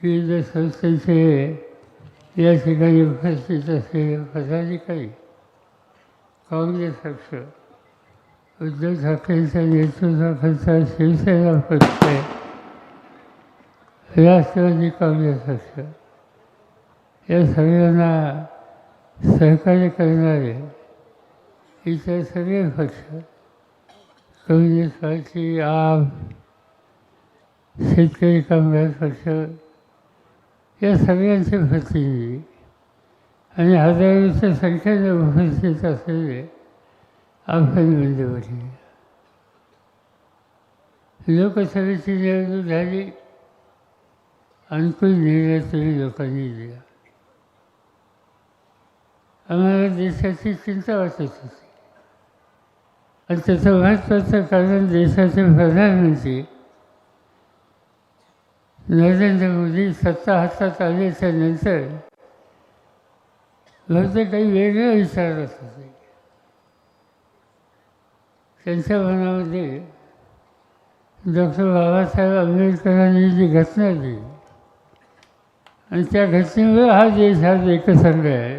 विविध संस्थांचे या ठिकाणी उपस्थित असलेले पदाधिकारी, काँग्रेस पक्ष, उद्धव ठाकरेंच्या नेतृत्वाखालचा शिवसेना पक्ष, राष्ट्रवादी काँग्रेस पक्ष या सगळ्यांना सहकार्य करणारे इतर सगळे पक्ष, कम्युनिस्ट पार्टी, आप, शेतकरी कामगार पक्ष या सगळ्यांचे प्रतिनिधी आणि हजारोच्या संख्येने उपस्थित असलेले आपण बंधुभगिनी. लोकसभेची निवडणूक झाली, अनुकूल निर्णय तुम्ही लोकांनी दिला. आम्हाला देशाची चिंता वाटत होती आणि त्याचं महत्त्वाचं कारण देशाचे प्रधानमंत्री नरेंद्र मोदी सत्ता हातात आल्याच्या नंतर बहुतेक काही वेगळं विचारत होते. त्यांच्या मनामध्ये डॉक्टर बाबासाहेब आंबेडकरांनी जी घटना दिली आणि त्या घटनेमुळे हा देश आज एकसंघ आहे,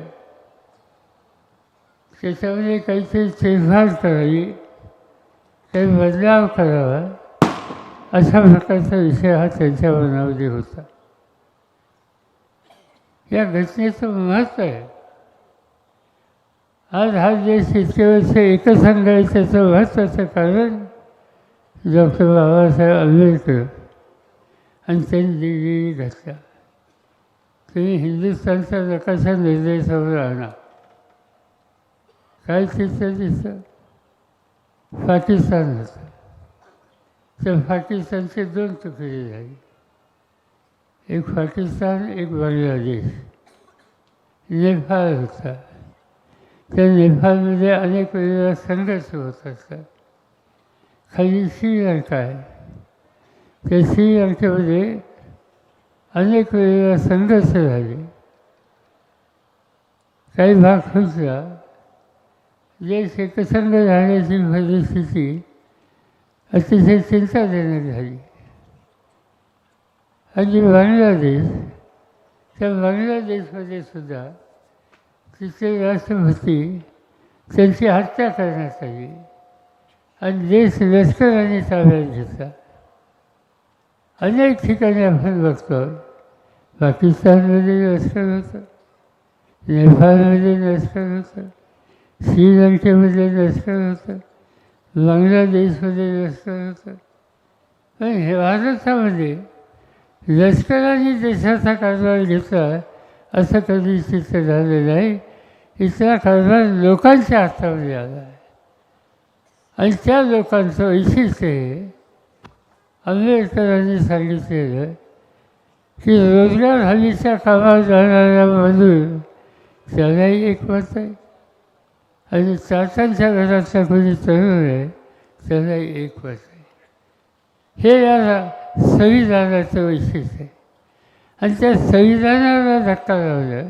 त्याच्यामध्ये काहीतरी फेरफार करावी, काही बदलाव करावा, अशा प्रकारचा विषय हा त्यांच्या मनामध्ये होता. या घटनेचं महत्त्व आहे. आज हा देश इतके वर्ष एकसंघ आहे, त्याचं महत्त्वाचं कारण डॉक्टर बाबासाहेब आंबेडकर आणि त्यांनी दिलेली घटना. तुम्ही हिंदुस्थानचा नकाशा निर्देशावर आणा, काय तिथं दिसतं? पाकिस्तान होतं. त्या पाकिस्तानचे दोन तुकडे झाले, एक पाकिस्तान, एक बांगलादेश. नेपाळ होता. त्या नेपाळमध्ये अनेक वेळेला संघर्ष होत असतात. खाली श्रीलंका आहे. त्या श्रीलंकेमध्ये अनेक वेळेला संघर्ष झाले. काही भाग खुचला. देश एकसंघ राहण्याची परिस्थिती अतिशय चिंताजनक झाली. आणि बांगलादेश, त्या बांगलादेशमध्ये सुद्धा तिथले राष्ट्रपती त्यांची हत्या करण्यात आली आणि देश लष्कराने ताब्यात घेतला. अनेक ठिकाणी आपण बघतो, पाकिस्तानमध्ये लष्कर होतं, नेपाळमध्ये लष्कर होतं, श्रीलंकेमध्ये लष्कर होतं, बांगलादेशमध्ये लष्कर होतं. पण हे भारतामध्ये लष्कराने देशाचा कारभार घेतला असं कधी चित्र झालेलं नाही. इथला कारभार लोकांच्या हातामध्ये आला आहे आणि त्या लोकांचं वैशिष्ट्य हे आंबेडकरांनी सांगितलेलं की रोजगार हमीच्या कामात जाणारा मजूर त्यालाही एक मत आहे आणि चाचांच्या घरातला कोणी तरुण आहे त्यालाही एक मत आहे. हे या संविधानाचं वैशिष्ट्य आहे. आणि त्या संविधानाला धक्का लावला.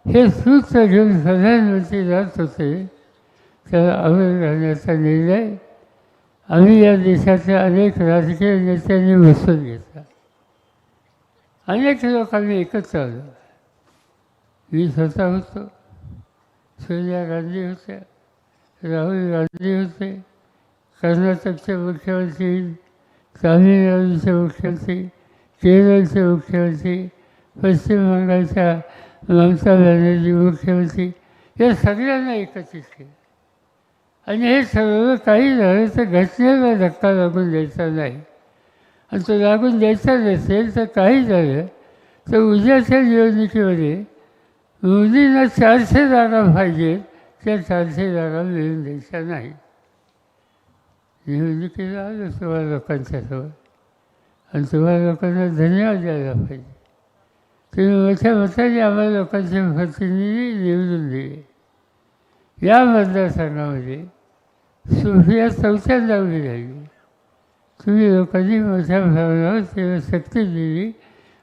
हे सूत्र घेऊन प्रधानमंत्री जात होते, त्याला अवघड घालण्याचा निर्णय आम्ही या देशातल्या अनेक राजकीय नेत्यांनी बसून घेतला. अनेक लोकांनी एकत्र आलो. मी स्वतः होतो, सोनिया गांधी होत्या, राहुल गांधी होते, कर्नाटकचे मुख्यमंत्री, तामिळनाडूचे मुख्यमंत्री, केरळचे मुख्यमंत्री, पश्चिम बंगालच्या ममता बॅनर्जी मुख्यमंत्री, या सगळ्यांना एकत्रित केलं. आणि हे सर्व काही झालं तर घटनेला धक्का लागून द्यायचा नाही. आणि तो लागून द्यायचा नसेल तर काही झालं तर उद्याच्या निवडणुकीमध्ये मोदींना 400 जागा पाहिजेत, त्या 400 जागा मिळून द्यायच्या नाही. निवडणुकीला आलं तुम्हाला लोकांच्यासमोर आणि तुम्हाला लोकांना धन्यवाद द्यायला पाहिजे. तुम्ही मोठ्या मताने आम्हाला लोकांचे प्रतिनिधी निवडून दिले. या मतदारसंघामध्ये सुप्रिया चौथ्यांदा उभी राहिली. तुम्ही लोकांनी मोठ्या प्रमाणावर तिला शक्ती दिली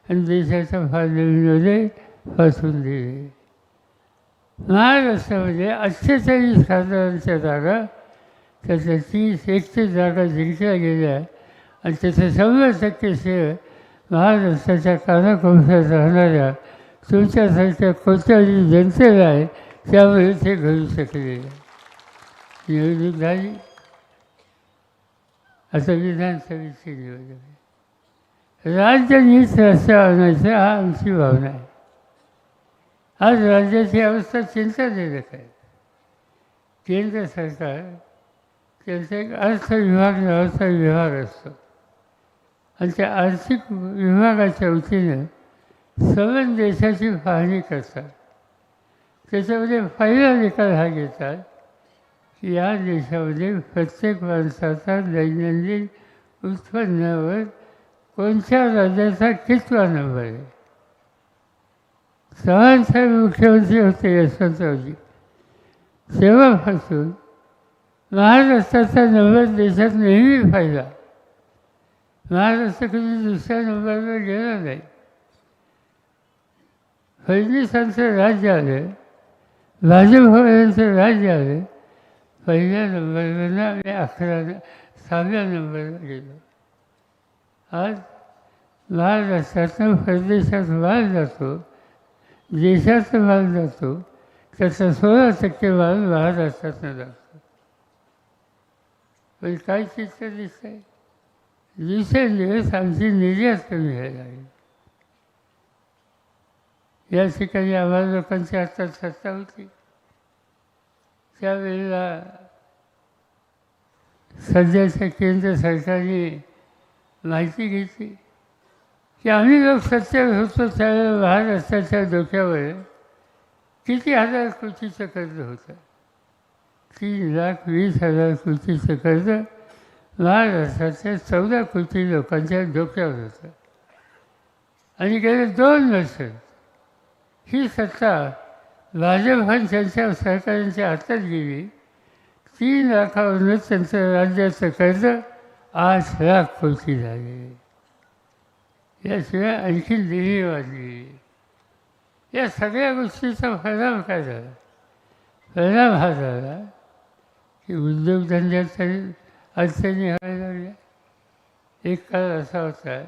आणि देशाच्या फाळणीमध्ये पाठवून दिले. महाराष्ट्रामध्ये 48 खासदारांच्या जागा, त्याच्या 30-31 जागा जिंकल्या गेल्या आणि त्याचं 100% श्रेय महाराष्ट्राच्या कानाकोपऱ्यात राहणाऱ्या तुमच्यासारख्या कोट्यावधी जनतेला आहे, त्यामुळे ते घडू शकले. निवडणूक झाली, आता विधानसभेची निवडणूक आहे. राज्य नीट रस्त्यावर आणायचं हा आमची भावना आहे. आज राज्याची अवस्था चिंताजनक आहे. केंद्र सरकार त्यांचा एक अर्थ विभाग नावाचा विभाग असतो आणि त्या आर्थिक विभागाच्या वतीनं सर्व देशाची पाहणी करतात. त्याच्यामध्ये पहिला निकाल हा घेतात की या देशामध्ये प्रत्येक माणसाचा दैनंदिन उत्पन्नावर कोणत्या राज्याचा कितवा नंबर आहे. चव्हाणसाहेब मुख्यमंत्री होते यशवंतरावजी, तेव्हापासून महाराष्ट्राचा नंबर देशात नेहमी पाहिला. महाराष्ट्र कधी दुसऱ्या नंबरवर गेला नाही. फडणवीसांचं राज्य आलं, भाजपवाल्यांचं राज्य आलं, पहिल्या नंबरवरनं आम्ही 6व्या नंबरवर गेलो. आज महाराष्ट्रातनं परदेशात माल जातो, देशाचा माल जातो, त्याचा 16% माल महाराष्ट्रातनं जातो. पण काय चित्र दिसत आहे, दिवसेंदिवस आमची निर्यात कमी व्हायला लागली. या ठिकाणी आम्हाला लोकांच्या हातात सत्ता होती, त्यावेळेला सध्याच्या केंद्र सरकारने माहिती घेतली की आम्ही लोक सत्तेवर होतो त्यावेळेला महाराष्ट्राच्या डोक्यावर किती हजार कोटीचं कर्ज होतं. 3,20,000 कोटीचं कर्ज महाराष्ट्राच्या 14 कोटी लोकांच्या डोक्यावर होतं. आणि गेले 2 वर्ष ही सत्ता भाजपांच्या सरकारांच्या हातात गेली. 3 लाखावरून त्यांचं राज्याचं कर्ज 8 लाख कोटी झाले. याशिवाय आणखी देणी वाढली. या सगळ्या गोष्टीचा परिणाम काय झाला? परिणाम हा झाला की उद्योगधंद्यात अडचणी व्हायला लागल्या. एक काळ असा होता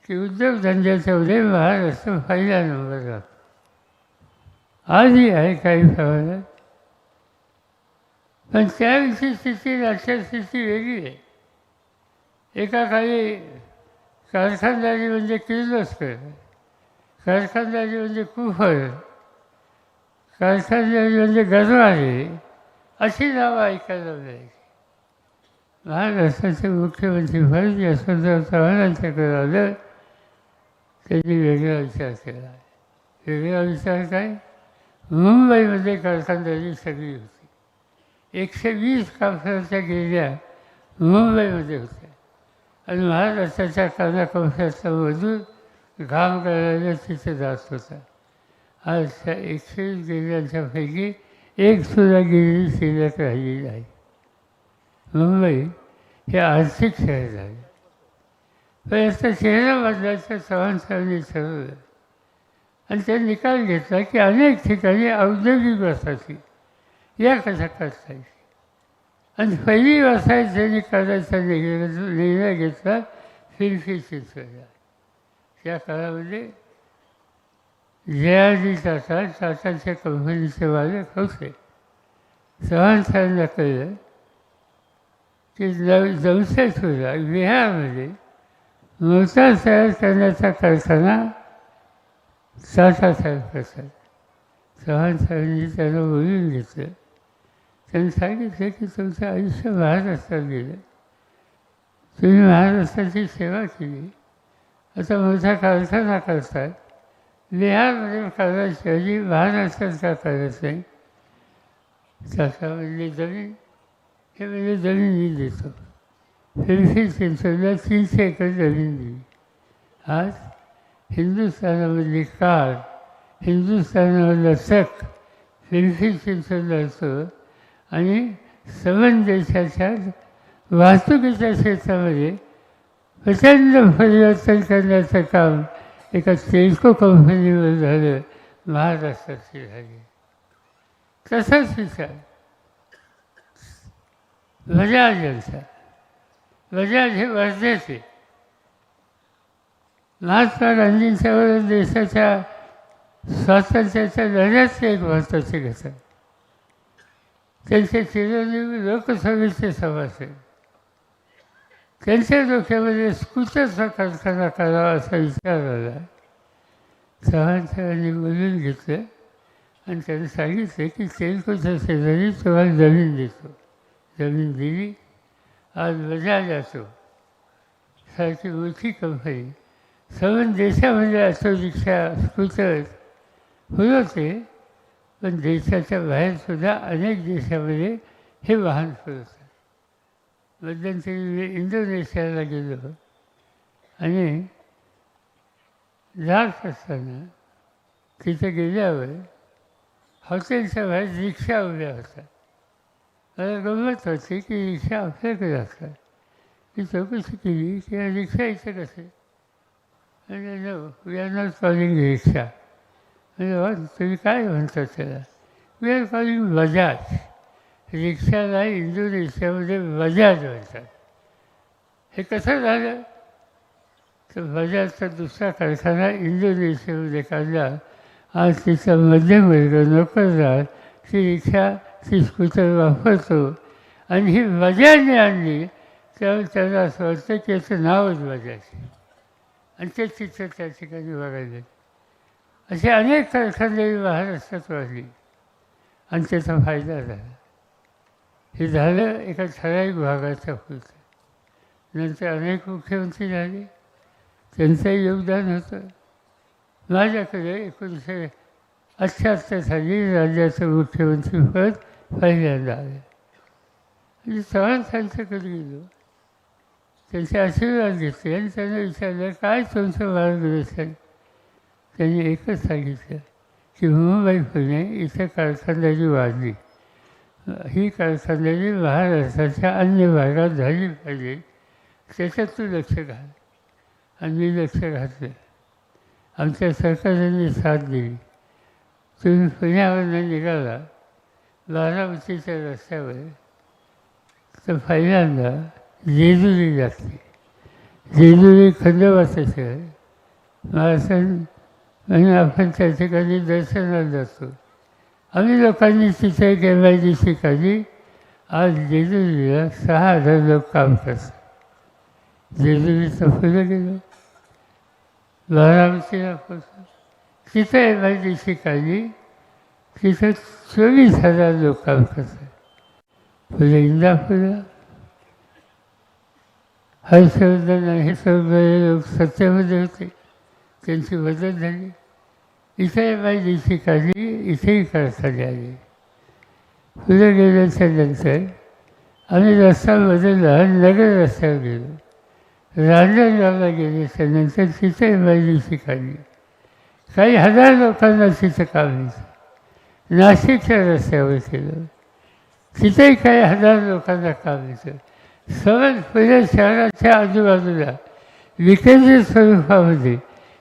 की उद्योगधंद्याच्यामध्ये महाराष्ट्र पहिल्या नंबरला. आजही आहे काही प्रमाणात, पण त्यावेळची स्थिती आजच्या स्थिती वेगळी आहे. एका काळी कारखानदारी म्हणजे किर्लोस्कर, कारखानदारी म्हणजे कुफर, कारखानदारी म्हणजे गरवारे, अशी नावं ऐकायला मिळायची. महाराष्ट्राचे मुख्यमंत्री फडणवीस यशवंतराव चव्हाणांच्याकडे आलं, त्यांनी वेगळा विचार केला. वेगळा विचार काय? मुंबईमध्ये कारखानदारी सगळी होती. 120 कापसाच्या गिरण्या मुंबईमध्ये होत्या आणि महाराष्ट्राच्या कानाकोपऱ्यातला मजूर घाम करायला तिथे जात होता. आज त्या 120 गिरण्यांच्या पैकी एक सुद्धा गिरणी शिल्लक राहिली नाही. मुंबई हे आर्थिक शहर झाले. पण याचा चेहरा बदलायचा चव्हाण साहेबांनी ठरवलं आणि ते निकाल घेतला की अनेक ठिकाणी औद्योगिक वसाहती या कशा करता येईल. आणि पहिली वसाहत त्यांनी करायचा निर्णय घेतला फिरकी चिंचवडला. त्या काळामध्ये जयाजी टाटाच्या कंपनीचे मालक होते. चव्हाण साहेबांना कळलं की जमशेदपूरला बिहारमध्ये मोटार तयार करण्याचा कारखाना टाटा साहेब करतात. चव्हाण साहेबांनी त्यांना बोलून घेतलं. त्यांनी सांगितलं की तुमचं आयुष्य महाराष्ट्रात गेलं, तुम्ही महाराष्ट्राची सेवा केली, आता मोठा कारखाना करतात, बिहारमध्ये करण्याऐवजी महाराष्ट्रात का करत नाही? टाटामध्ये जमीन हे म्हणजे जमीन मी देतो. फिरकी चिंचवडला 300 एकर जमीन दिली. आज हिंदुस्थानामधली कार, हिंदुस्थानामधला ट्रक फिरकी चिंचवडला असतो आणि सर्व देशाच्या वाहतुकीच्या क्षेत्रामध्ये प्रचंड परिवर्तन करण्याचं काम एका टेल्को कंपनीवर झालं, महाराष्ट्राची झाली. तसाच विचार बजाज यांचा. बजाज हे वर्धेचे महात्मा गांधींच्या वर देशाच्या स्वातंत्र्याच्या लढ्याचे एक महत्त्वाची घटना. त्यांचे चिरंजीव लोकसभेचे सभासद, त्यांच्या डोक्यामध्ये स्कूटरचा कारखाना करावा असा विचार आला. चव्हाण बोलून घेतलं आणि त्यांनी सांगितलं की तेलकोच्या शेजारी तुम्हाला जमीन देतो. जमीन दिली. आज बजाज असो सारखी मोठी कंपनी सर्व देशामध्ये ऑटो रिक्षा स्कूटर होते, पण देशाच्या बाहेरसुद्धा अनेक देशामध्ये हे वाहन फिरवतात. मध्यंतरी मी इंडोनेशियाला गेलो आणि जात असताना तिथे गेल्यावर हॉटेलच्या बाहेर रिक्षा उभ्या होत्या. मला गंमत होती की रिक्षा आपल्याकडे असतात. मी चौकशी केली की या रिक्षा इथे कसे, म्हणजे no we are not calling rickshaw. म्हणजे तुम्ही काय म्हणता त्याला? We are calling Bajaj. रिक्षाला इंडोनेशियामध्ये बजाज म्हणतात. हे कसं झालं तर बजाजचा दुसरा कारखाना इंडोनेशियामध्ये काढला. आज तिचा मध्यमवर्ग नोकरदार ती रिक्षा ती स्कूटर वापरतो आणि ही बजाजने आणली. त्यामुळे त्याला असं वाटतं की याचं नावच बजाज आणि ते चित्र त्या ठिकाणी बघायला. असे अनेक कारखाने महाराष्ट्रात वाढली आणि त्याचा फायदा झाला. हे झालं एका ठराविक भागाच्या पुरतं. नंतर अनेक मुख्यमंत्री झाले, त्यांचंही योगदान होतं. माझ्याकडे 1978 साली राज्याचं मुख्यमंत्रीपद पहिल्यांदा आलं. म्हणजे चव्हाण साहेबांच्याकडे गेलो, त्यांचे आशीर्वाद घेतले आणि त्यांना विचारलं काय तुमचं मार्गदर्शन. त्यांनी एकच सांगितलं की मुंबई पुणे इथे कारखानदारी वाढली, ही कारखानदारी महाराष्ट्राच्या अन्य भागात झाली पाहिजे, त्याच्यात तू लक्ष घाल. आणि मी लक्ष घातलं. आमच्या सरकारने साथ दिली. तुम्ही पुण्यावरनं निघाला बारामतीच्या रस्त्यावर तर पहिल्यांदा जेजुरी लागते. जेजुरी खंडोबाचं शहर. महाराष्ट्रात म्हणून आपण त्या ठिकाणी दर्शनाला जातो. आम्ही लोकांनी तिथे एक MIDC काढली. आज जेजुरीला 6,000 लोक काम करतात. जेजुरीचं पुढे गेलो, बारामतीला पोचलो, तिथे MIDC काढली. तिथं 24,000 लोक काम करतात. पुढे इंदापूरला हर्षवर्धन हे सगळे लोक सत्तेमध्ये होते, त्यांची बदल झाली. इथे MIDC काढली, इथेही कारखाने आले. पुढे गेल्याच्या नंतर आम्ही रस्ता बदलला, नगर रस्त्यावर गेलो. रांजणगावला गेल्याच्या नंतर तिथे MIDC काढली. काही हजार लोकांना तिथं काम येतं. नाशिकच्या रस्त्यावर केलं, तिथेही काही हजार लोकांना काम येतं. सर्व पुणे शहराच्या आजूबाजूला विकेंद्रित स्वरूपामध्ये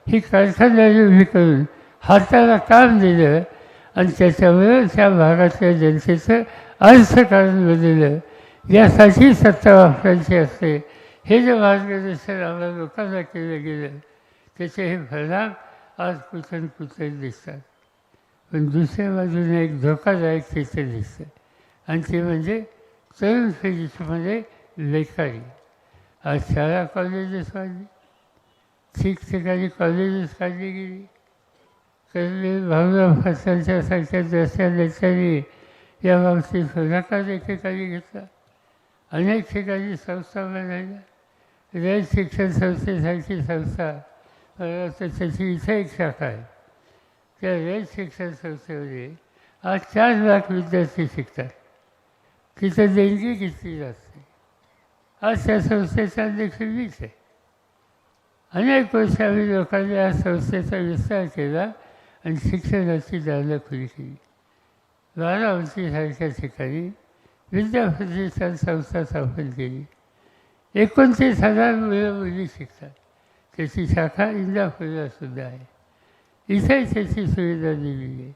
ही कारखानदारी उभी करून हाताला काम दिलं आणि त्याच्यामुळे त्या भागातल्या जनतेचं अर्थकारण बदललं. यासाठी सत्ता वापरायची असते हे जे मार्गदर्शन आम्हाला लोकांना केलं गेलं त्याचे हे परिणाम आज कुठे कुठे दिसतात. पण दुसऱ्या बाजूने एक धोकादायक चित्र दिसतं आणि ते म्हणजे तरुण पिढीमध्ये बेकारी. आज शाळा कॉलेजेस वाढली, ठिकठिकाणी कॉलेजेस काढली गेली. कर्मवीर भाऊराव पाटलांच्या सारख्या दर्शा नेत्यांनी या बाबतीत पुढाकार एकेकाळी घेतला. अनेक ठिकाणी संस्था बनवल्या. रयत शिक्षण संस्थेसारखी संस्था, त्याची इथे एक शाखा आहे. त्या रयत शिक्षण संस्थेमध्ये आज 4 लाख विद्यार्थी शिकतात. तिथं देणगी घेतली जाते. आज त्या संस्थेचा अध्यक्ष मीच आहे. अनेक वर्ष आम्ही लोकांनी या संस्थेचा विस्तार केला आणि शिक्षणाची दारं खुली केली. बारामतीसारख्या ठिकाणी विद्याप्रतिष्ठान संस्था स्थापन केली. 29,000 मुली शिकतात. त्याची शाखा इंदापूरला सुद्धा आहे. इथेही त्याची सुविधा दिलेली आहे.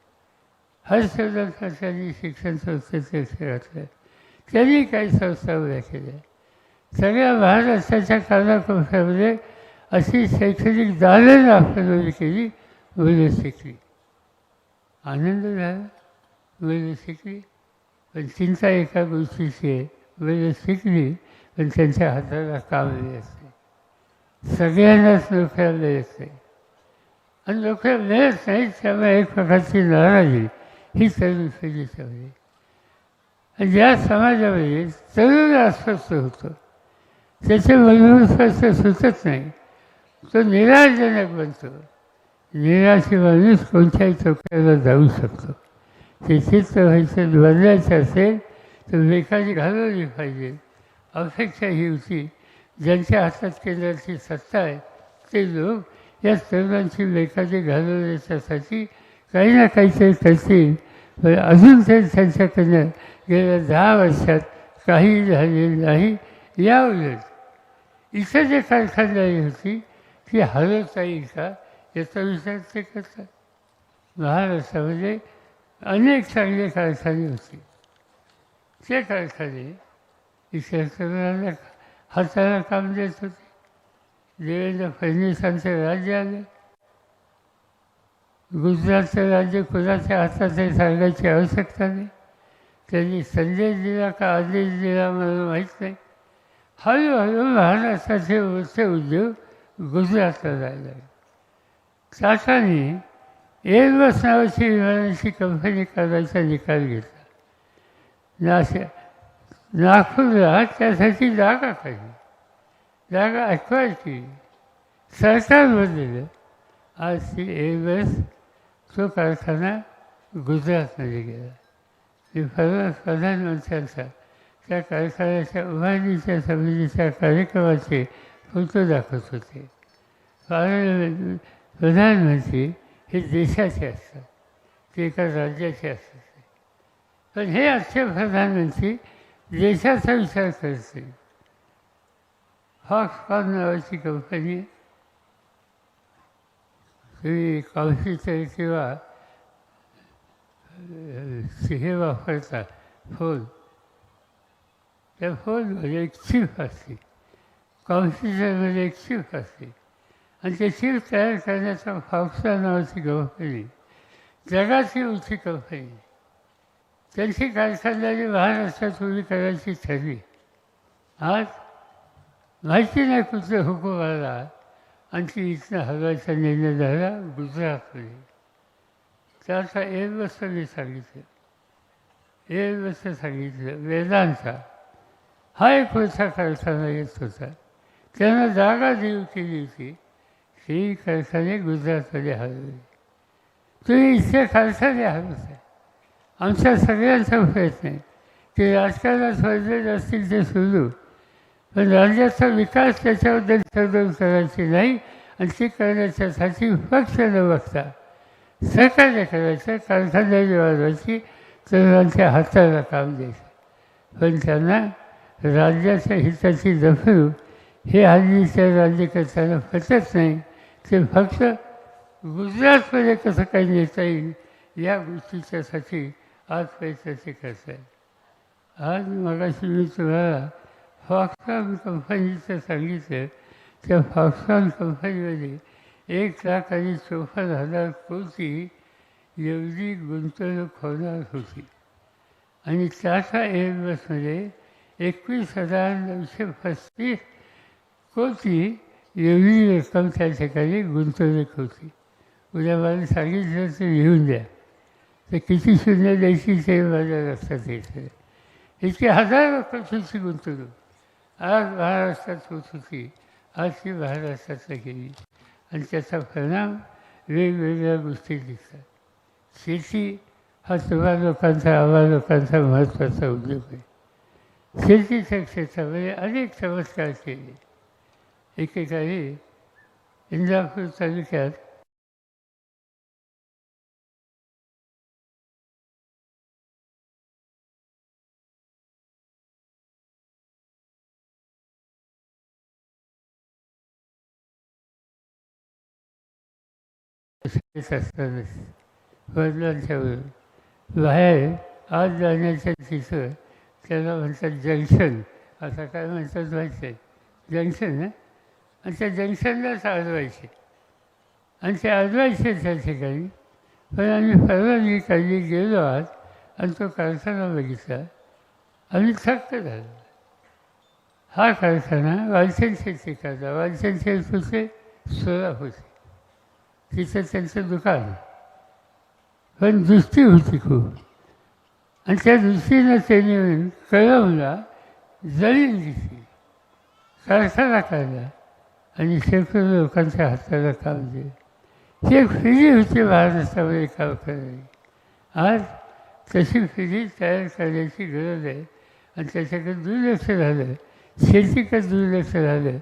हर्षवर्धन पाटलांनी शिक्षण संस्थेचे लक्ष घातलं. त्यांनी काही संस्था उभ्या केल्या. सगळ्या महाराष्ट्राच्या कानाकोपऱ्यामध्ये अशी शैक्षणिक दालन आपल्याला केली, मुलं शिकली. आनंद झाला, मुलं शिकली. पण चिंता एका गोष्टीची आहे, मुलं शिकली पण त्यांच्या हाताला काम असते. सगळ्यांनाच नोकऱ्या मिळत नाही आणि नोकऱ्या मिळत नाही, त्यामुळे एक प्रकारची नाराजी ही तरुण पिढीच्यामध्ये. आणि ज्या समाजामध्ये तरुण अस्वस्थ होतो, त्याचे मनोस्वस्थ सुचत नाही, तो निराशजनक बनतो. निराशी माणूस कोणत्याही चौक्याला जाऊ शकतो. ते चित्त व्हायचं बदलायचं असेल तर लेखाची घालवली पाहिजे. अपेक्षा ही होती, ज्यांच्या हातात केंद्राची सत्ता आहे ते लोक या तरुणांची लेखाची घालवण्याच्यासाठी काही ना काहीतरी करतील. पण अजून ते त्यांच्याकडनं गेल्या 10 वर्षात काही झालेलं नाही. याउलट इथं जे कारखानदारी होती ती हलवता येईल का याचा विचार ते करतात. महाराष्ट्रामध्ये अनेक चांगले कारखाने होते. ते कारखाने इतर तरुणांना हाताला काम देत होते. देवेंद्र फडणवीसांचं राज्य आलं. गुजरातचं राज्य कुणाच्या हातात हे सांगायची आवश्यकता नाही. त्यांनी संदेश दिला का आदेश दिला मला माहीत नाही. हळूहळू महाराष्ट्राचे मोठे उद्योग गुजरातला जायला लागले. टाटाने एअरबस नावाची विमानाची कंपनी करायचा निकाल घेतला. नागपूरला त्यासाठी जागा काढली, जागा अक्वायर केली, सरकार बदललं. आज ती एअरबस तो कारखाना गुजरातमध्ये गेला. मी प्रधानमंत्र्यांचा त्या कारखान्याच्या उभारणीच्या समितीच्या कार्यक्रमाचे फोटो दाखवत होते. कारण प्रधानमंत्री हे देशाचे असतात, ते एका राज्याचे असतात. पण हे आजचे प्रधानमंत्री देशाचा विचार करत नाही. फॉक्सकॉन नावाची कंपनी, तुम्ही कॉम्प्युटर किंवा हे वापरता फोन, त्या फोनमध्ये एक चिप असते, कॉम्प्युटरमध्ये एक चिप असते आणि ते चिप तयार करण्याचा फॉक्सकॉन नावाची कंपनी जगाची मोठी कंपनी. त्यांची कारखानदारी महाराष्ट्रात उभी करायची ठरली. आज माहिती नाही कुठले हुकूम आला आणि ती इथनं हलवायचा निर्णय झाला गुजरातमध्ये. त्याचा एअरबसचं मी सांगितलं, एअरबसचं सांगितलं. वेदांचा हा एक मोठा कारखाना येत होता, त्यांना जागा देऊ केली होती. ही कारखाने गुजरातमध्ये हलवली. तुम्ही इथले कारखाने हलवता. आमच्या सगळ्यांचा प्रयत्न आहे की राजकारणात वळलेले असतील ते सुरू, पण राज्याचा विकास त्याच्याबद्दल चळवळ करायची नाही आणि ती करण्याच्यासाठी पक्ष न बघता सहकार्य करायचं, कारखानदारी वाढवायची, तरुणांच्या हाताला काम द्यायचं. पण त्यांना राज्याच्या हिताची जपणूक हे हल्लीच्या राज्यकर्त्यांना पटत नाही. ते फक्त गुजरातमध्ये कसं काही नेता येईल या गोष्टीच्यासाठी आज प्रयत्न ते करत आहेत. आज मगाशी मी तुम्हाला फॉक्सकॉन कंपनीचं सांगितलं. त्या फॉक्सकॉन कंपनीमध्ये 1,54,000 कोटी एवढी गुंतवणूक होणार होती आणि टाटा एअरबसमध्ये 21,935 कोटी एवढी रक्कम त्या ठिकाणी गुंतवणूक होती. उद्या मला सांगितलं तर लिहून द्या, तर किती शून्य द्यायची ते माझ्या लक्षात येतं. इतकी हजारो कोटीची गुंतवणूक आज महाराष्ट्रात होत होती. आज ती महाराष्ट्रातनं गेली आणि त्याचा परिणाम वेगवेगळ्या गोष्टी दिसतात. शेती हा तुम्हा लोकांचा, आम्हा लोकांचा महत्त्वाचा उद्योग आहे. शेतीच्या क्षेत्रामध्ये अनेक चमत्कार केले. एकेकाळी इंदापूर तालुक्यात असतानाच वडिलांच्यावरून बाहेर आत जाण्याच्या तिथं त्याला म्हणतात जंक्शन. आता काय म्हणतात माहीत नाही, जंक्शन आणि त्या जंक्शनलाच अडवायचे आणि ते अडवायचे त्या ठिकाणी. पण आम्ही परवानगी काढली, गेलो आज आणि तो कारखाना बघितला. आम्ही थक्क झालो. हा कारखाना वालचंद शेतीकरता, वालचंद शेत होते सोलापूरचे, तिथं त्यांचं दुकान. पण दृष्टी होती खूप आणि त्या दृष्टीनं त्यांनी कळवला, जमीन दिसली, कारखाना काढला आणि शेकडो लोकांच्या हाताला काम दिलं. ही एक पिढी होती महाराष्ट्रामध्ये काम करणारी. आज तशी पिढी तयार करण्याची गरज आहे आणि त्याच्याकडे दुर्लक्ष झालं, शेतीकडे दुर्लक्ष झालं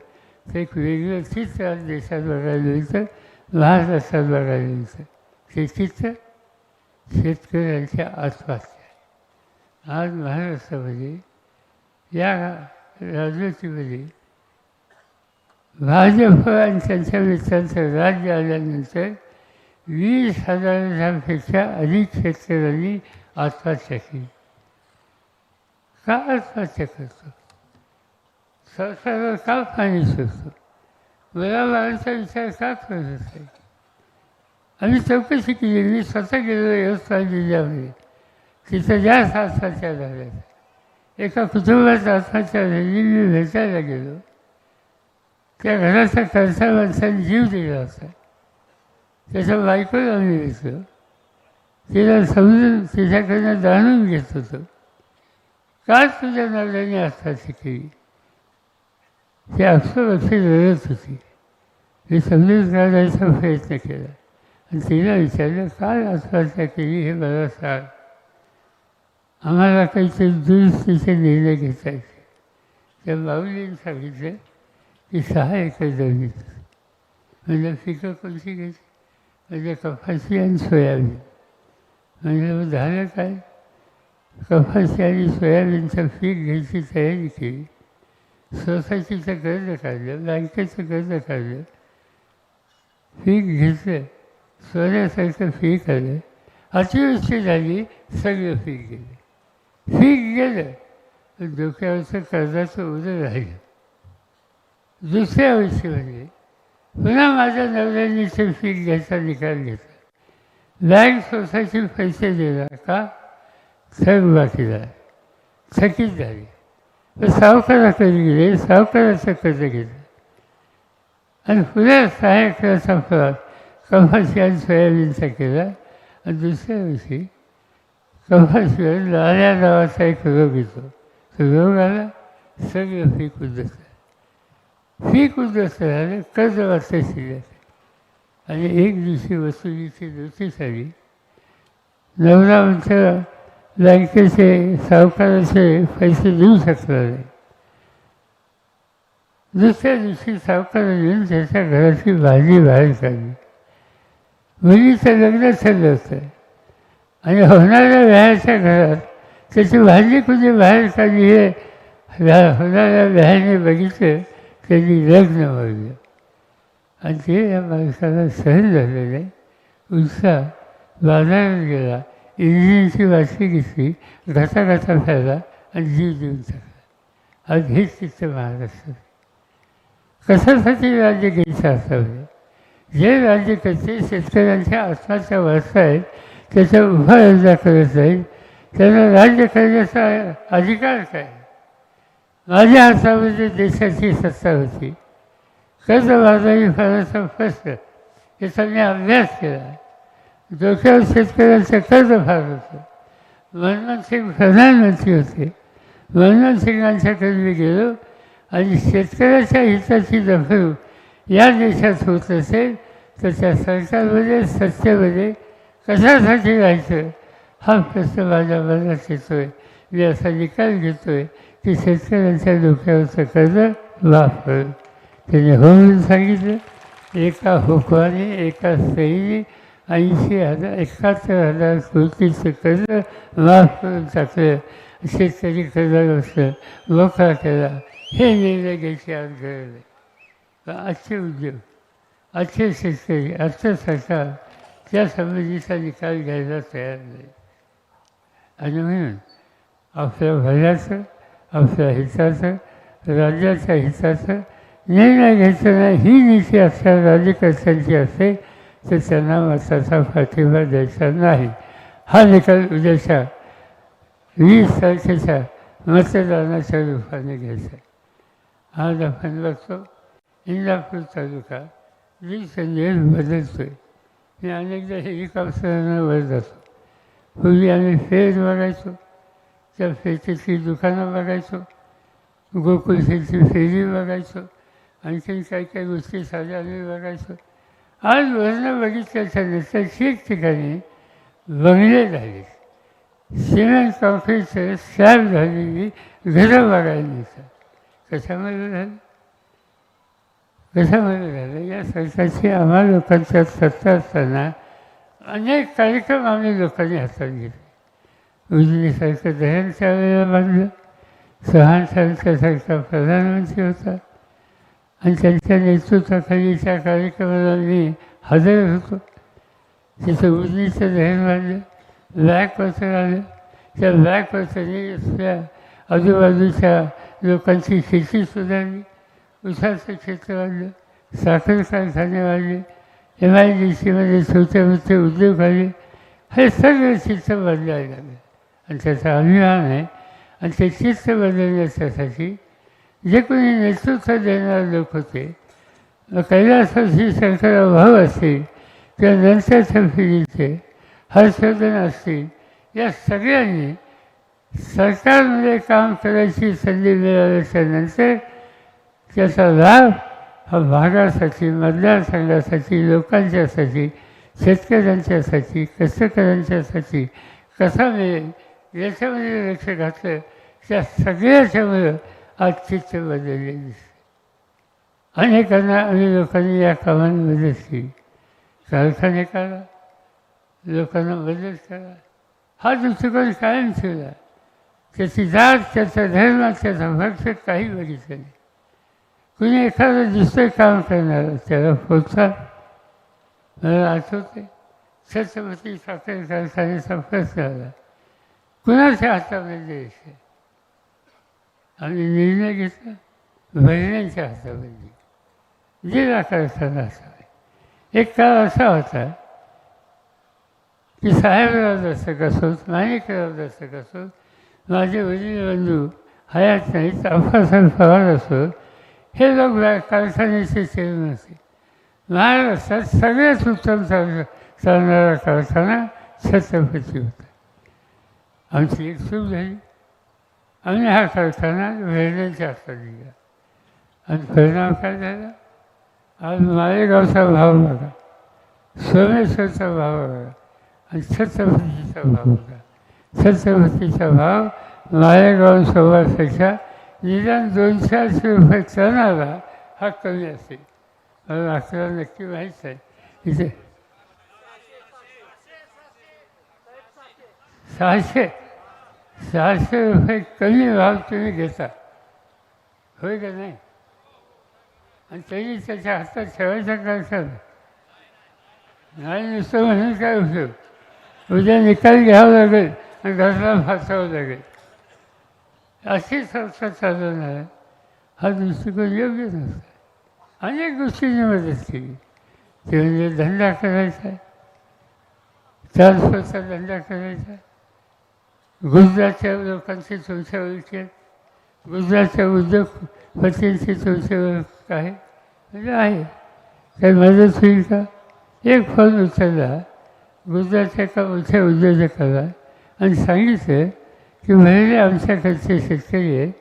तर एक वेगळं चित्र आज देशात बघायला मिळतं, महाराष्ट्रात बघायला मिळतं. ते चित्र शेतकऱ्यांच्या आत्महत्या. आज महाराष्ट्रामध्ये या राजवटीमध्ये भाजप आणि त्यांच्या मित्रांचं राज्य आल्यानंतर 20,000पेक्षा अधिक शेतकऱ्यांनी आत्महत्या केली. का आत्महत्या करतो? सरकारवर का पाणी सुटतो? मुलाबाळांचा विचार का करत नाही? आम्ही चौकशी केली. मी स्वतः गेलो यवतमाळ जिल्ह्यामध्ये. तिथं जास्त आत्महत्या झाल्या. एका कुटुंबाचा आत्महत्या झाली. मी भेटायला गेलो. त्या घराच्या कर्ता माणसाने जीव दिला होता. त्याच्या बायकोला आम्ही भेटलो. तिला समजून तिच्याकडनं जाणून घेत होतो, का तुझ्या नवऱ्याने आत्महत्या केली. ती अक्षरशः रडत होती. मी समजून काढायचा प्रयत्न केला आणि तिला विचारलं, काय आत्महत्या केली हे मला सांग. आम्हाला काहीतरी दुरुस्तीचे निर्णय घेतायचे. त्या माऊलीने सांगितलं की 6 एकर जमीन. म्हणजे पिकं कोणती घ्यायची? म्हणजे कपाशी आणि सोयाबीन. म्हणजे मग झालं काय? कपाशी आणि सोयाबीनचं पीक घ्यायची तयारी केली. सोसायटीचं कर्ज काढलं, बँकेचं कर्ज काढलं, पीक घेतलं, सोन्यासारखं पीक आलं. अतिवृष्टी झाली, सगळं पीक गेलं. पीक गेलं पण डोक्यावरचं कर्जाचं उदर राहिलं. दुसऱ्या वर्षी म्हणजे पुन्हा माझ्या नवऱ्याने ते पीक घ्यायचा निकाल घेतला. बँक सोसायटी पैसे देणार का? थक बाकीला थकीत झाली. तर सावकाराकडे गेले, सावकाराचं कर्ज घेतलं आणि पुन्हा 6 एकराचा प्लॉट कपाशी आणि सोयाबीनचा केला. आणि दुसऱ्या वर्षी कपाशीवर लाल्या नावाचा एक रोग येतो. तो रोग आला, सगळं पीक उद्ध्वस्त. पीक उद्ध्वस्त झालं, कर्ज वाचता शिल्लक. आणि एक दिवशी वसुलीची नोटीस आली. नवरा म्हणतो बँकेचे सावकाराचे पैसे देऊ शकणार नाही. दुसऱ्या दिवशी सावकाराने येऊन त्याच्या घराची भाजी बाहेर काढली. मुलीचं लग्न ठरलं होतं आणि होणाऱ्या व्यायाच्या घरात त्याची भाजी कुठे बाहेर काढली हे होणाऱ्या व्यायाने बघितलं. त्यांनी लग्न मागलं आणि ते या माणसाला सहन झालं नाही. उत्साह बाजारात गेला, इंजिनची वाटली घेतली, घाता फॅला आणि जीव देऊन टाकला. आज हेच चित्र महाराष्ट्रात. कशासाठी राज्य घ्यायचं असावे? जे राज्यकर्ते शेतकऱ्यांच्या आत्माच्या वारसा आहेत त्याचा उपाययोजना करत नाहीत, त्यांना राज्य करण्याचा अधिकार काय? माझ्या हातामध्ये देशाची सत्ता होती. कर्जबाजारी फारसा प्रश्न याचा मी अभ्यास केला. डोक्यावर शेतकऱ्यांचं कर्ज फार होतं. मनमोहन सिंग प्रधानमंत्री होते. मनमोहन सिंगांच्याकडे मी गेलो आणि शेतकऱ्याच्या हिताची दखल या देशात होत असेल तर त्या सरकारमध्ये सत्तेमध्ये कशासाठी राहायचं हा प्रश्न माझ्या मनात येतो आहे. मी असा निकाल घेतो आहे की शेतकऱ्यांच्या डोक्यावरचं कर्ज माफ करून. त्याने हो म्हणून सांगितलं. एका हुकमाने एका सहीने 71,000 कोटीचं कर्ज माफ करून टाकलं. शेतकरी कर्जावरचं मोकळा केला. हे निर्णय घ्यायची आज गरज आहे. पण आजचे उद्योग, आजचे शेतकरी, आजचं सरकार त्या संबंधीचा निकाल घ्यायला तयार नाही. आणि म्हणून आपल्या भल्याचं, आपल्या हिताचं, राज्याच्या हिताचं निर्णय घ्यायचा ही नीती असल्यास राज्यकर्त्यांची असेल तर त्यांना मताचा पाठिंबा द्यायचा नाही. हा निकाल उद्याच्या 20 तारखेच्या मतदानाच्या रूपाने घ्यायचा. आज आपण बघतो इंदापूर तालुका दिवसेंदिवस बदलतोय. मी अनेकदा हेलिकॉप्टरनं वर जातो. पूर्वी आम्ही फेर बघायचो, त्या फेरीची दुकानं बघायचो, गोकुळची फेरी बघायचो, आणखीन काही काही गोष्टी साध्या आम्ही बघायचो. आज वरनं बघितल्याच्या नंतर ठिकठिकाणी बंगले झाले, सिमेंट कॉन्क्रीटचे स्लॅब झालेली घरं बघायला मिळतात. कशामध्ये झालं? कशामध्ये झालं? या सरकारची आम्हा लोकांच्या सत्ता असताना अनेक कार्यक्रम आम्ही लोकांनी हातात घेतले. उजनीसारखं धरणच्या वेळेला बांधलं, चव्हाण सारख्यासारखा प्रधानमंत्री होता आणि त्यांच्या नेतृत्वाखाली त्या कार्यक्रमाला मी हजर होतो. तिथं उजनीचं धरण बांधलं, ब्लॅक वॉटर आलं. त्या ब्लॅक वॉटरने असल्या आजूबाजूच्या लोकांची शेती सुधारली, उसाचं क्षेत्र वाढलं, साखर कारखाने वाढले, MIDCमध्ये छोटे मोठे उद्योग आले. हे सगळं चित्र बदलायला लागलं आणि त्याचा अभिमान आहे. आणि ते चित्र बदलण्यासाठी जे कोणी नेतृत्व देणारे लोक होते, कैलासवासी शंकरराव भाऊ असतील किंवा नंतरच्या पिढीचे हर्षवर्धन असतील, या सगळ्यांनी सरकारमध्ये काम करायची संधी मिळाल्याच्या नंतर त्याचा लाभ हा भागासाठी, मतदारसंघासाठी, लोकांच्यासाठी, शेतकऱ्यांच्यासाठी, कष्टकऱ्यांच्यासाठी कसा मिळेल याच्यामध्ये लक्ष घातलं. त्या सगळ्याच्यामुळं आज चित्र बदलले दिसते. अनेकांना आम्ही लोकांनी या कामांनी मदत केली. कारखाने काढा, लोकांना मदत करा, हा दृष्टिकोन कायम ठेवला. त्याची जात, त्याचा धर्म, त्याचा भक्त काही बघितलं नाही. कुणी एखादं दुसरं काम करणार त्याला प्रोत्साहन. मला आठवते छत्रपती साखर कारखान्याचा प्रश्न आला, कुणाच्या हातामध्ये द्यायचं? आम्ही निर्णय घेतला, बहिण्यांच्या हातामध्ये जिल्हा कारखाना असावा. एक काळ असा होता की साहेबराव दर्शक असोत, माणिकराव दर्शक असोत, माझे वडील बंधू हयात नाहीत, अप्पासाहेब पवार असोत, हे लोक कारखान्याचे चेअरमन होते. महाराष्ट्रात सगळ्यात उत्तम चालणारा कारखाना छत्रपती होता. आमची एक चूक झाली, आम्ही हा कारखाना बहिण्यांच्या हातात दिला आणि परिणाम काय झाला? आज मालेगावचा भाव बघा, सोमेश्वरचा भाव बघा आणि छत्रपतीचा भाव बघा. छत्रपतीचा भाव मालेगाव सोबतपेक्षा निदान 200-400 रुपये टनाला हा कमी असेल. मला अकरा नक्की माहीत आहे. इथे 600 रुपये कमी भाव तुम्ही घेता, होय का नाही? आणि तरी त्याच्या हातात ठेवायचा कारखाना नाही. नुसतं म्हणून काय उपयोग? उद्या निकाल घ्यावं लागेल आणि घरला फासावं लागेल. अशी संस्था चालवणार हा दृष्टिकोन योग्य नसता. अनेक गोष्टींनी मदत केली. ते म्हणजे धंदा करायचा, ट्रान्सफरचा धंदा करायचा. गुजरातच्या लोकांची तुमच्या ओळखी आहेत, गुजरातच्या उद्योगपतींची तुमची ओळख आहे म्हणजे आहे. काही मदत होईल का? एक फोन उचलला गुजरातच्या एका मोठ्या उद्योजकाला आणि सांगितलं की महिने आमच्याकडचे शेतकरी आहेत,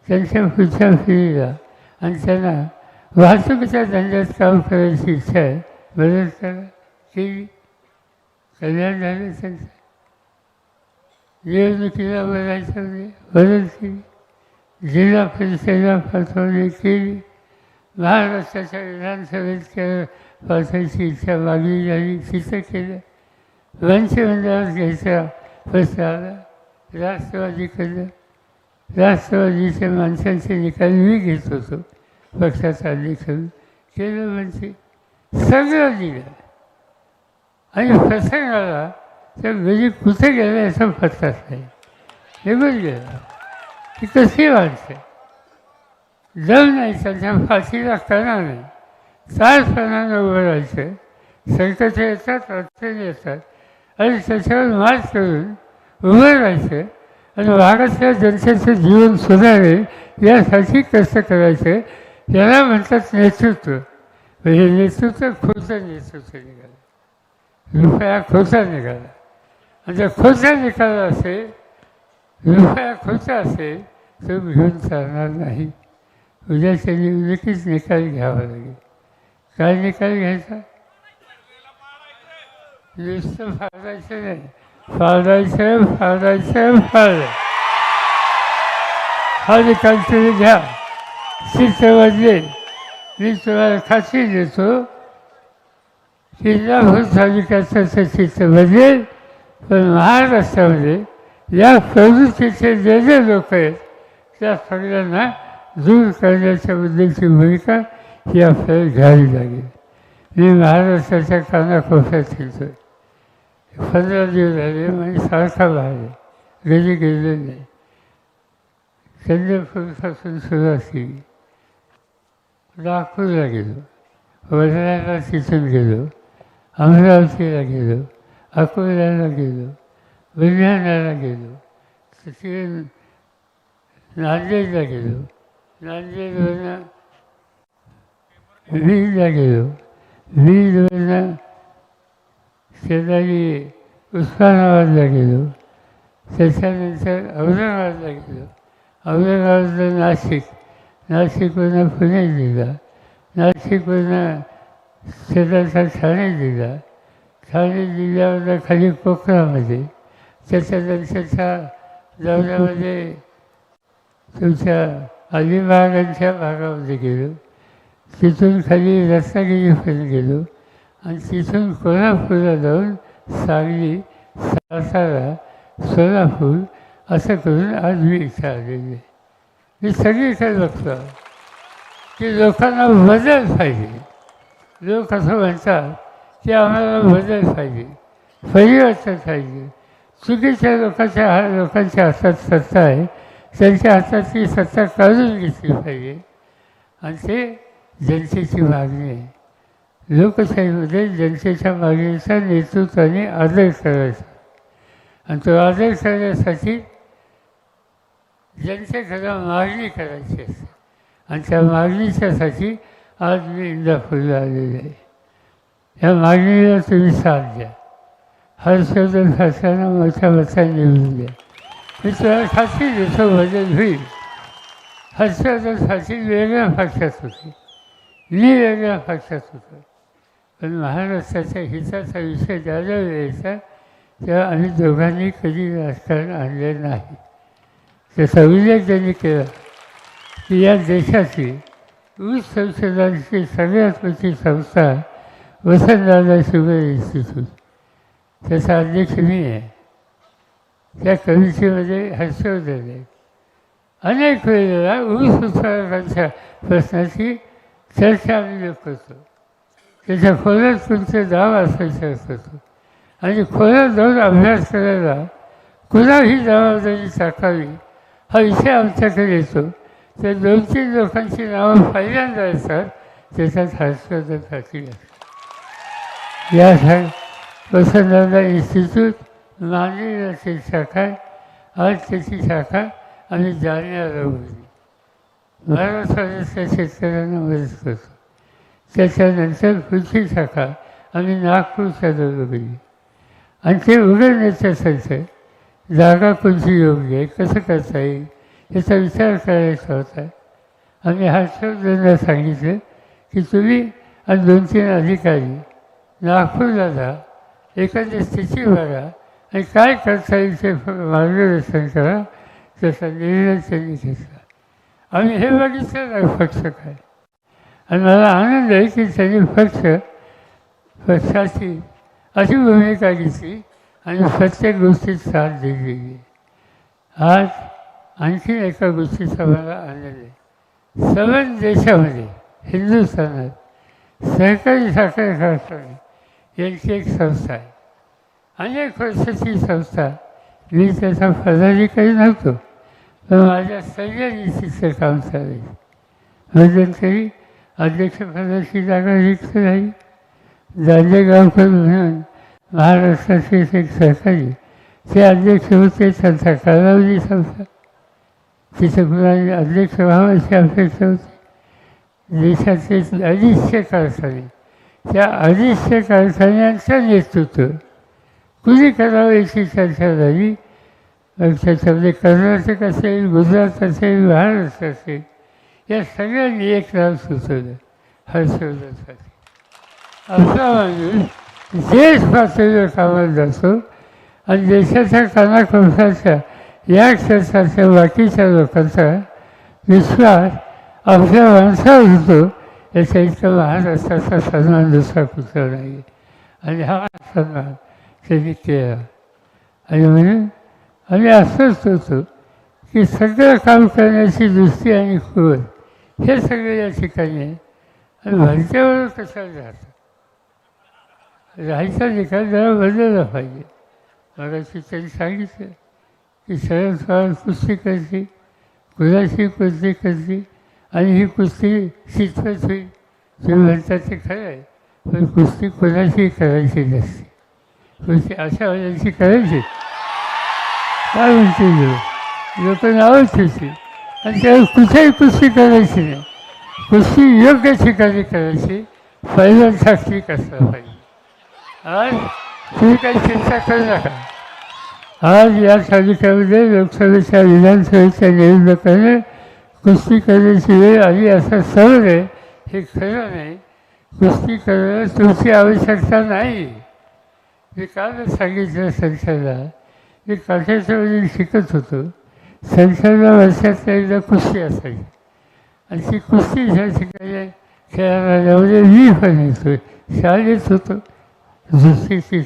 त्यांच्या पुढच्या पिढीला आणि त्यांना वाहतुकीच्या धंद्यात काम करायची इच्छा आहे, मदत करा. केली, कल्याण झालं त्यांचं. निवडणुकीला बोलायचं म्हणजे मदत केली, जिल्हा परिषदेला पाठवणी केली, महाराष्ट्राच्या विधानसभेत पाठवायची इच्छा मागणी झाली, तिथं केलं. मंत्रिमंडळात घ्यायचा प्रश्न आला, राष्ट्रवादीकडं. राष्ट्रवादीच्या माणसांचे निकाल मी घेत होतो पक्षाचा अध्यक्ष केलं. मंत्री सगळं दिलं आणि प्रसंगाला तर घरी कुठे गेलं याचा पत्ताच नाही. निघून गेला. ती कशी माणसं जाऊ नाही, त्यांच्या फाशीला करणार नाही, साधपणानं उभं राहायचं. संकट येतात, अडचणी येतात आणि त्याच्यावर मात करून उभं राहायचं आणि भागातल्या जनतेचं जीवन सुधारेल यासाठी कष्ट करायचं. याला म्हणतात नेतृत्व. म्हणजे नेतृत्व खोटं नेतृत्व निघालं, रुपया खोटा निघाला. आणि जर खोटा निघाला असेल, रुपया खोटा असेल तो घेऊन चालणार नाही. उद्याच्या निवडणुकीत निकाल घ्यावा लागेल. काय निकाल घ्यायचा? नुसतं फाडायचं नाही, फाडायचं फाडायचं फाडायचं. हा निकाल तुम्ही घ्या, चित्त बदलेल. मी तुम्हाला खात्री देतो, जिल्हाभर तालुक्याचं चित्त बदलेल. पण महाराष्ट्रामध्ये या प्रवृत्तीचे जे जे लोक आहेत त्या सगळ्यांना दूर करण्याच्या बद्दलची भूमिका ही आपल्याला घ्यावी लागेल. मी महाराष्ट्राच्या कानाकोपऱ्यात फिरतो. 15 दिवस झाले, म्हणजे सारखा बाहेर घरी गेले नाही. चंद्रपूरपासून सुरुवात केली, नागपूरला गेलो, वर्ध्याला तिथून गेलो, अमरावतीला गेलो, अकोल्याला गेलो, बुलढाण्याला गेलो, तिथे नांदेडला गेलो, नांदेडवरनं बीडला गेलो, बीडवरनं शेजारी उस्मानाबादला गेलो, त्याच्यानंतर औरंगाबादला गेलो, औरंगाबादला नाशिक, नाशिकवरनं पुणे जिल्हा, नाशिकवरनं शेजारचा ठाणे जिल्हा, ठाणे जिल्ह्यावरनं खाली कोकणामध्ये, त्याच्यानंतरच्या दौऱ्यामध्ये तुमच्या अलिबागांच्या भागामध्ये गेलो, तिथून खाली रत्नागिरीपर्यंत गेलो आणि तिथून कोल्हापूरला जाऊन सांगली, सातारा, सोलापूर असं करून आज मी इथं आलेले. मी सगळीकडे बघतो की लोकांना बदल पाहिजे. लोक असं म्हणतात की आम्हाला बदल पाहिजे, परिवर्तन पाहिजे. चुकीच्या लोकांच्या हातात सत्ता आहे, त्यांच्या हातात ती सत्ता काढून घेतली पाहिजे. आणि ते जनतेची मागणी आहे. लोकशाहीमध्ये जनतेच्या मागणीचा नेतृत्वाने आदर करायचा आणि तो आदर करण्यासाठी जनतेकडे मागणी करायची असते. आणि त्या मागणीच्यासाठी आज मी इंदापूरला आलेलो आहे. या मागणीला तुम्ही साथ द्या. हर्षवर्धन खासदारांना मोठ्या मताने निवडून द्या. मी तुम्हाला खात्री देतो बदल होईल. हर्षवर्धन खासदार वेगळ्या पक्षात होते, मी वेगळ्या पक्षात होतो, पण महाराष्ट्राच्या हिताचा विषय ज्यादा वेळेचा तेव्हा आम्ही दोघांनी कधी राजकारण आणले नाही. त्याचा उल्लेख त्यांनी केला की या देशाची ऊस संशोधनाची सगळ्यात मोठी संस्था वसंतदादा शुगर इन्स्टिट्यूट, त्याचा अध्यक्ष मी आहे. त्या कमिटीमध्ये हर्षवर्धन आहे. अनेक वेळेला ऊस उत्पादकांच्या प्रश्नाची चर्चा आम्ही करतो. त्याच्या खोलात तुमचे दाव असायचं करतो आणि खोलात जाऊन अभ्यास करायला कुणाही जबाबदारी टाकावी हा विषय आमच्याकडे येतो. तर 2-3 लोकांची नावं पहिल्यांदा येतात, त्याच्यात हर्षवर्धन पाटील असतात. या वसंतदादा इन्स्टिट्यूट नांदेडची शाखा आहे. आज त्याची शाखा आम्ही जालन्याला उघडली. महाराष्ट्राच्या शेतकऱ्यांना मदत करतो. त्याच्यानंतर पुढची शाखा आम्ही नागपूरच्या जवळ उघडली आणि ते उघडण्याच्यासाठी जागा कोणती योग्य आहे, कसं करता येईल याचा विचार करायचा होता. आम्ही हर्षवर्धनला सांगितलं की तुम्ही आणि 2-3 अधिकारी नागपूरला जा, एखादी स्थिती बघा आणि काय करता येईल ते मार्गदर्शन करा. त्याचा निर्णय त्यांनी घेतला. आम्ही हे बघितलं नाही पक्ष काय. आणि मला आनंद आहे की त्यांनी पक्षाची अशी भूमिका घेतली आणि प्रत्येक गोष्टीत साथ दिली. आज आणखी एका गोष्टीचा मला आनंद आहे. सर्व देशामध्ये हिंदुस्थानात सहकारी साखर कारखाने यांची एक संस्था आहे. अनेक वर्षाची संस्था. मी त्याचा पदाधिकारी नव्हतो, पण माझ्या सगळ्या नीतीचं काम चालायचं. मध्यंतरी अध्यक्षपदाची जागा रिक्त झाली. दांडेगावकर म्हणून महाराष्ट्राचे एक सहकारी ते अध्यक्ष होते. त्यांचा कालावधी संपला. तिथे कुणाला अध्यक्ष व्हावाची अपेक्षा होती. देशाचे 250 कारखाने, त्या 250 कारखान्यांचं नेतृत्व कुणी करावं याची चर्चा झाली. मग त्याच्यामध्ये कर्नाटक असेल, गुजरात असेल, महाराष्ट्र असेल, या सगळ्यांनी एक नाव सुचवलं, हर्षवर्धनसाठी. असा माणूस देश पातळीवर कामाला जातो आणि देशाच्या कानाकोपऱ्याच्या या क्षेत्राच्या बाकीच्या लोकांचा विश्वास आपल्या माणसावर होतो. याचा इतका महाराष्ट्राचा सन्मान दुसरा कुठला नाही. आणि हा सन्मान त्यांनी केला. आणि म्हणून आम्ही असंच होतो की सगळं काम करण्याची दृष्टी आणि कुवत हे सगळे या ठिकाणी आहे. आणि भरत्यावर कशाला राहतं, राहायचा निकाल जरा बदलला पाहिजे. मगाशी त्यांनी सांगितलं की शरद पवार कुस्ती करते, कुणाशी कुस्ती करते आणि ही कुस्ती शिकवत होईल. तुम्ही म्हणतात ते खरं आहे, पण कुस्ती कुणाशी करायची नसते. कुस्ती अशा वेळेची करायची काय म्हणते लोक नावं ठेवतील आणि त्यावेळी कुठेही कुस्ती करायची नाही. कुस्ती योग्य ठिकाणी करायची, पहिलं सात्विक असला पाहिजे. आज तुम्ही काही चिंता करू नका. आज या तालुक्यामध्ये लोकसभेच्या विधानसभेच्या निवडणुकांना कुस्ती करण्याची वेळ आली असं समज आहे. हे खरं नाही. कुस्ती करणं तुमची आवश्यकता नाही. मी कालच सांगितलं संस्थेला, मी काठ्याच्यावरील शिकत होतो. संस्थेला वर्षात एकदा कुस्ती असायची आणि ती कुस्ती ज्या ठिकाणी खेळायला त्यामध्ये मी पण येतो, शाळेत होतो. दुसरी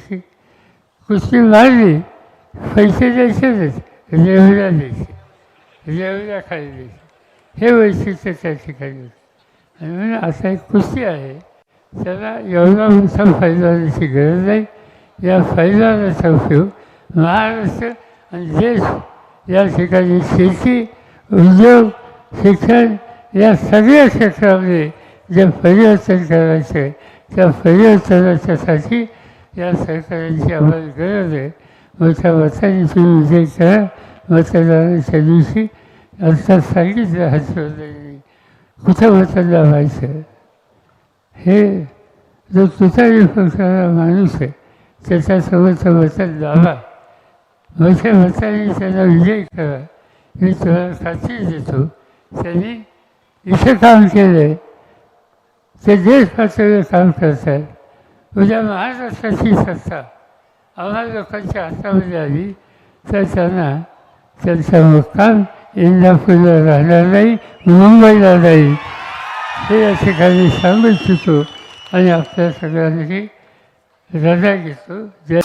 कुस्ती मारली, पैसे द्यायचेच, रेवड्या द्यायचे, रेवड्या खाली द्यायचे. हे वैशिष्ट्य त्या ठिकाणी होतं. आणि म्हणून असा एक कुस्ती आहे, त्याला एवढा मोठा फैलावण्याची गरज नाही. या फैलावण्याचा उपयोग महाराष्ट्र आणि देश या ठिकाणी शेती, उद्योग, शिक्षण या सगळ्या क्षेत्रामध्ये जे परिवर्तन करायचं आहे त्या परिवर्तनाच्यासाठी या सरकारांची आम्हाला गरज आहे. मोठ्या मताने तुम्ही विजय करा. मतदानाच्या दिवशी आता सांगितलं हर्षवर्धनांनी कुठं मतदान व्हायचं. हे जो तुतारी पक्षाचा माणूस आहे त्याच्यासोबत मतदान लावा, मोठ्या मताने त्यांना विजय करा. मी तुम्हाला खात्री देतो त्यांनी इथे काम केलं आहे, ते देश पातळीवर काम करतात. उद्या महाराष्ट्राची सत्ता आम्हाला लोकांच्या हातामध्ये आली तर त्यांना त्यांचा मुक्काम इंदापूरला राहणार नाही, मुंबईला नाही. हे या ठिकाणी सांगू इच्छितो आणि आपल्या सगळ्यांनी रजा घेतो. जय